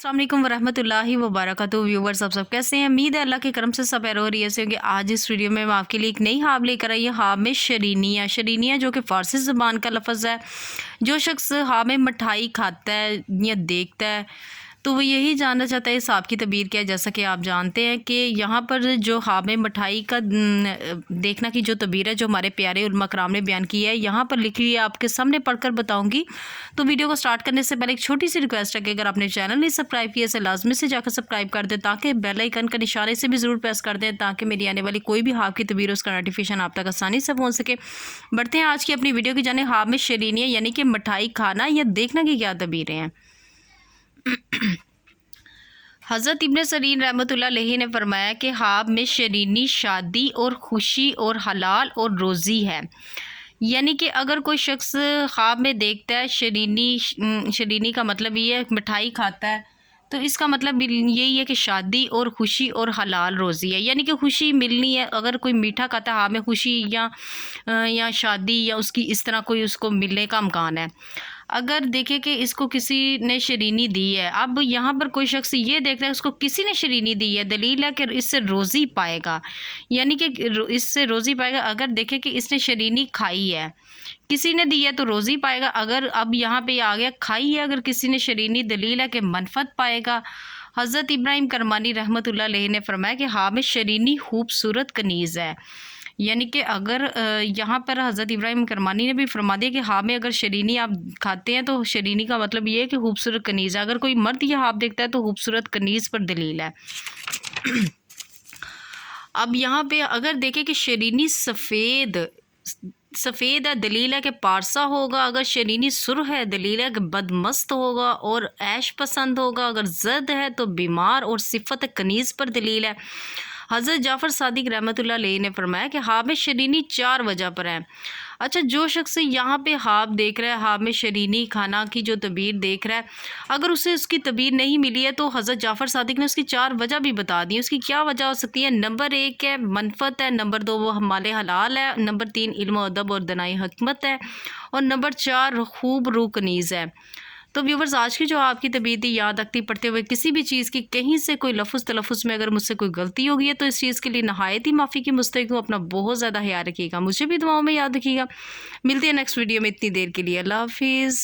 अस्सलाम वालेकुम वरहमतुल्लाहि वबरकातुहू। व्यूवर्स सब कैसे हैं? उम्मीद है अल्लाह के करम से सब रही से होंगे। आज इस वीडियो में मैं आपके लिए एक नई हाब लेकर आई है। हाब में शरीनिया शरीनिया जो कि फ़ारसी ज़बान का लफ्ज़ है। जो शख्स हाब में मिठाई खाता है या देखता है तो वो यही जानना चाहता है इस हाब की तबीर क्या है। जैसा कि आप जानते हैं कि यहाँ पर जो हाब में मिठाई का देखना की जो तबीर है जो हमारे प्यारे उलमा कराम ने बयान की है यहाँ पर लिखी हुई है, आपके सामने पढ़कर बताऊँगी। तो वीडियो को स्टार्ट करने से पहले एक छोटी सी रिक्वेस्ट है कि अगर आपने चैनल नहीं सब्सक्राइब किया इसे लाजमी से जाकर सब्सक्राइब कर दें, ताकि बेल आइकन का निशाने से भी ज़रूर प्रेस कर दें, ताकि मेरी आने वाली कोई भी हाब की तबीर उसका नोटिफिकेशन आप तक आसानी से पहुँच सके। बढ़ते हैं आज की अपनी वीडियो की जाने। हाब में शरीनिया यानी कि मिठाई खाना या देखना की क्या तबीरें हैं। हज़रत इब्न सरीन रहमतुल्लाह अलैहि ने फरमाया कि हाब में शरीनी शादी और खुशी और हलाल और रोज़ी है। यानी कि अगर कोई शख्स ख्वाब में देखता है शरीनी का मतलब ये है मिठाई खाता है, तो इसका मतलब यही है कि शादी और खुशी और हलाल रोज़ी है, यानी कि खुशी मिलनी है। अगर कोई मीठा खाता है, हाँ में खुशी या शादी या उसकी इस तरह कोई उसको मिलने का अमकान है। अगर देखें कि इसको किसी ने शरीनी दी है, अब यहाँ पर कोई शख्स ये देखता है उसको किसी ने शरीनी दी है, दलील है कि इससे रोज़ी पाएगा, यानी कि इससे रोज़ी पाएगा। अगर देखें कि इसने शरीनी खाई है, किसी ने दी है तो रोज़ी पाएगा। अगर अब यहाँ पे आ गया खाई है, अगर किसी ने शरीनी, दलील है कि मनफत पाएगा। हज़रत इब्राहिम करमानी रहमतुल्लाह अलैहि ने फरमाया कि हाँ में शरीनी खूबसूरत कनीज़ है। यानी कि अगर यहाँ पर हज़रत इब्राहिम करमानी ने भी फरमा दिया कि हाँ में अगर शरीनी आप खाते हैं तो शरीनी का मतलब ये है कि खूबसूरत कनीज़ है। अगर कोई मर्द यह हाब देखता है तो खूबसूरत कनीज़ पर दलील है। अब यहाँ पे अगर देखें कि शरीनी सफ़ेद है, दलील है कि पारसा होगा। अगर शरीनी सुर्ख है, दलील है कि बदमस्त होगा और ऐश पसंद होगा। अगर जर्द है तो बीमार और सिफत कनीज़ पर दलील है। हज़रत जाफ़र सादिक रहमतुल्लाह अलैहि ने फरमाया कि हाब में शरीनी 4 वजह पर है। अच्छा, जो शख्स यहाँ पे हाब देख रहा है, हाब में शरीनी खाना की जो तबीर देख रहा है, अगर उसे उसकी तबीर नहीं मिली है तो हज़रत जाफ़र सादिक ने उसकी 4 वजह भी बता दी। उसकी क्या वजह हो सकती है? नंबर 1 है मनफत है, नंबर 2 वो माले हलाल है, नंबर 3 इल्म अदब और दनाई हकमत है, और नंबर 4 खूब रूह कनीज़ है। तो व्यूवर्स, आज की जो आपकी तबीयत याद रखती पढ़ते हुए किसी भी चीज़ की कहीं से कोई लफ्ज़ तलफ़ुज़ में अगर मुझसे कोई गलती हो गई है तो इस चीज़ के लिए नहायत ही माफ़ी की मुस्तहिक़ हूँ। अपना बहुत ज़्यादा ख्याल रखिएगा, मुझे भी दुआओं में याद रखिएगा। मिलते हैं नेक्स्ट वीडियो में, इतनी देर के लिए अल्लाह हाफ़िज़।